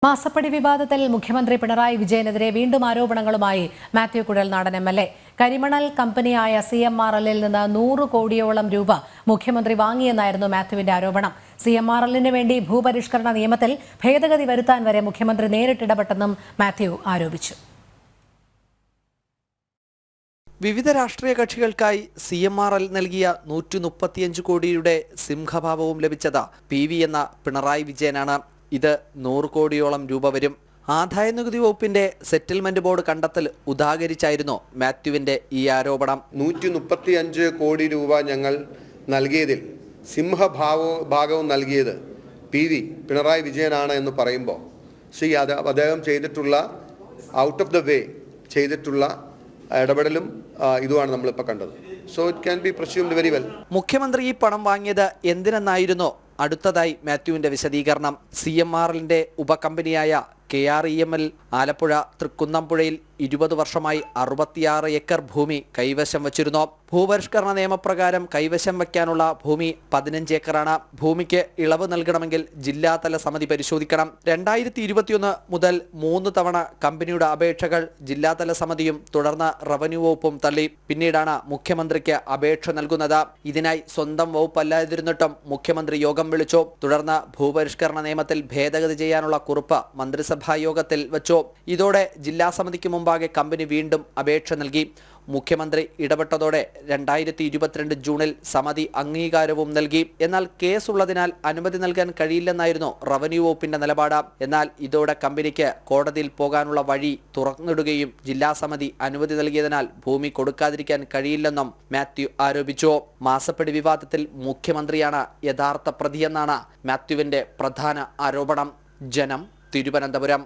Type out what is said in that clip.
മാസപ്പടി വിവാദത്തിൽ മുഖ്യമന്ത്രി പിണറായി വിജയനെതിരെ വീണ്ടും ആരോപണങ്ങളുമായി മാത്യു കുഴൽനാടൻ എം.എൽ.എ. കരിമണൽ കമ്പനിയായ CMRL-ൽ നിന്ന് 100 കോടിയോളം രൂപ മുഖ്യമന്ത്രി വാങ്ങിയെന്നായിരുന്നു മാത്യുവിന്റെ ആരോപണം. CMRL-ന് വേണ്ടി ഭൂപരിഷ്കരണ നിയമത്തിൽ ഭേദഗതി വരുത്താൻ വരെ മുഖ്യമന്ത്രി നേരിട്ടിടപെട്ടെന്നും മാത്യു ആരോപിച്ചു. വിവിധ രാഷ്ട്രീയ കക്ഷികൾക്കായി CMRL നൽകിയ 135 കോടിയുടെ സിംഹഭാവവും ലഭിച്ചത് PV എന്ന പിണറായി വിജയനാണ്. ഇത് 100 കോടിയോളം രൂപ വരും. ആദായനികുതി വകുപ്പിന്റെ സെറ്റിൽമെന്റ് ബോർഡ് കണ്ടെത്തൽ ഉദാഹരിച്ചായിരുന്നു മാത്യുവിന്റെ ഈ ആരോപണം. 135 കോടി രൂപ ഞങ്ങൾ നൽകിയതിൽ സിംഹഭാഗവും നൽകിയത് PV പിണറായി വിജയനാണ് എന്ന് പറയുമ്പോൾ അദ്ദേഹം ചെയ്തിട്ടുള്ള ഔട്ട് ഓഫ് ദ വേ ചെയ്തിട്ടുള്ള ഇടപെടലും ഇതുമാണ് നമ്മളിപ്പോൾ കണ്ടത്. So it can be presumed very well. മുഖ്യമന്ത്രി ഈ പണം വാങ്ങിയത് എന്തിനെന്നായിരുന്നു അടുത്തതായി മാത്യുവിന്റെ വിശദീകരണം. CMRL-ന്റെ ഉപകമ്പനിയായ KREML ആലപ്പുഴ തൃക്കുന്നംപുഴയിൽ 20 വർഷമായി 66 ഏക്കർ ഭൂമി കൈവശം വച്ചിരുന്നു. ഭൂപരിഷ്കരണ നിയമപ്രകാരം കൈവശം വയ്ക്കാനുള്ള ഭൂമി 15 ഏക്കറാണ്. ഭൂമിക്ക് ഇളവ് നൽകണമെങ്കിൽ ജില്ലാതല സമിതി പരിശോധിക്കണം. 2021 മുതൽ 3 തവണ കമ്പനിയുടെ അപേക്ഷകൾ ജില്ലാതല സമിതിയും തുടർന്ന് റവന്യൂ വകുപ്പും തള്ളി. പിന്നീടാണ് മുഖ്യമന്ത്രിക്ക് അപേക്ഷ നൽകുന്നത്. ഇതിനായി സ്വന്തം വകുപ്പല്ലാതിരുന്നിട്ടും മുഖ്യമന്ത്രി യോഗം വിളിച്ചു. തുടർന്ന് ഭൂപരിഷ്കരണ നിയമത്തിൽ ഭേദഗതി ചെയ്യാനുള്ള കുറിപ്പ് മന്ത്രിസഭാ യോഗത്തിൽ വെച്ചു. ഇതോടെ ജില്ലാ സമിതിക്ക് മുമ്പാകെ കമ്പനി വീണ്ടും അപേക്ഷ നൽകി. മുഖ്യമന്ത്രി ഇടപെട്ടതോടെ 2022 ജൂണിൽ സമിതി അംഗീകാരവും നൽകി. എന്നാൽ കേസുള്ളതിനാൽ അനുമതി നൽകാൻ കഴിയില്ലെന്നായിരുന്നു റവന്യൂ വകുപ്പിന്റെ നിലപാട്. എന്നാൽ ഇതോടെ കമ്പനിക്ക് കോടതിയിൽ പോകാനുള്ള വഴി തുറന്നിടുകയും ജില്ലാ സമിതി അനുമതി നൽകിയതിനാൽ ഭൂമി കൊടുക്കാതിരിക്കാൻ കഴിയില്ലെന്നും മാത്യു ആരോപിച്ചു. മാസപ്പടി വിവാദത്തിൽ മുഖ്യമന്ത്രിയാണ് യഥാർത്ഥ പ്രതിയെന്നാണ് മാത്യുവിന്റെ പ്രധാന ആരോപണം. ജനം, തിരുവനന്തപുരം.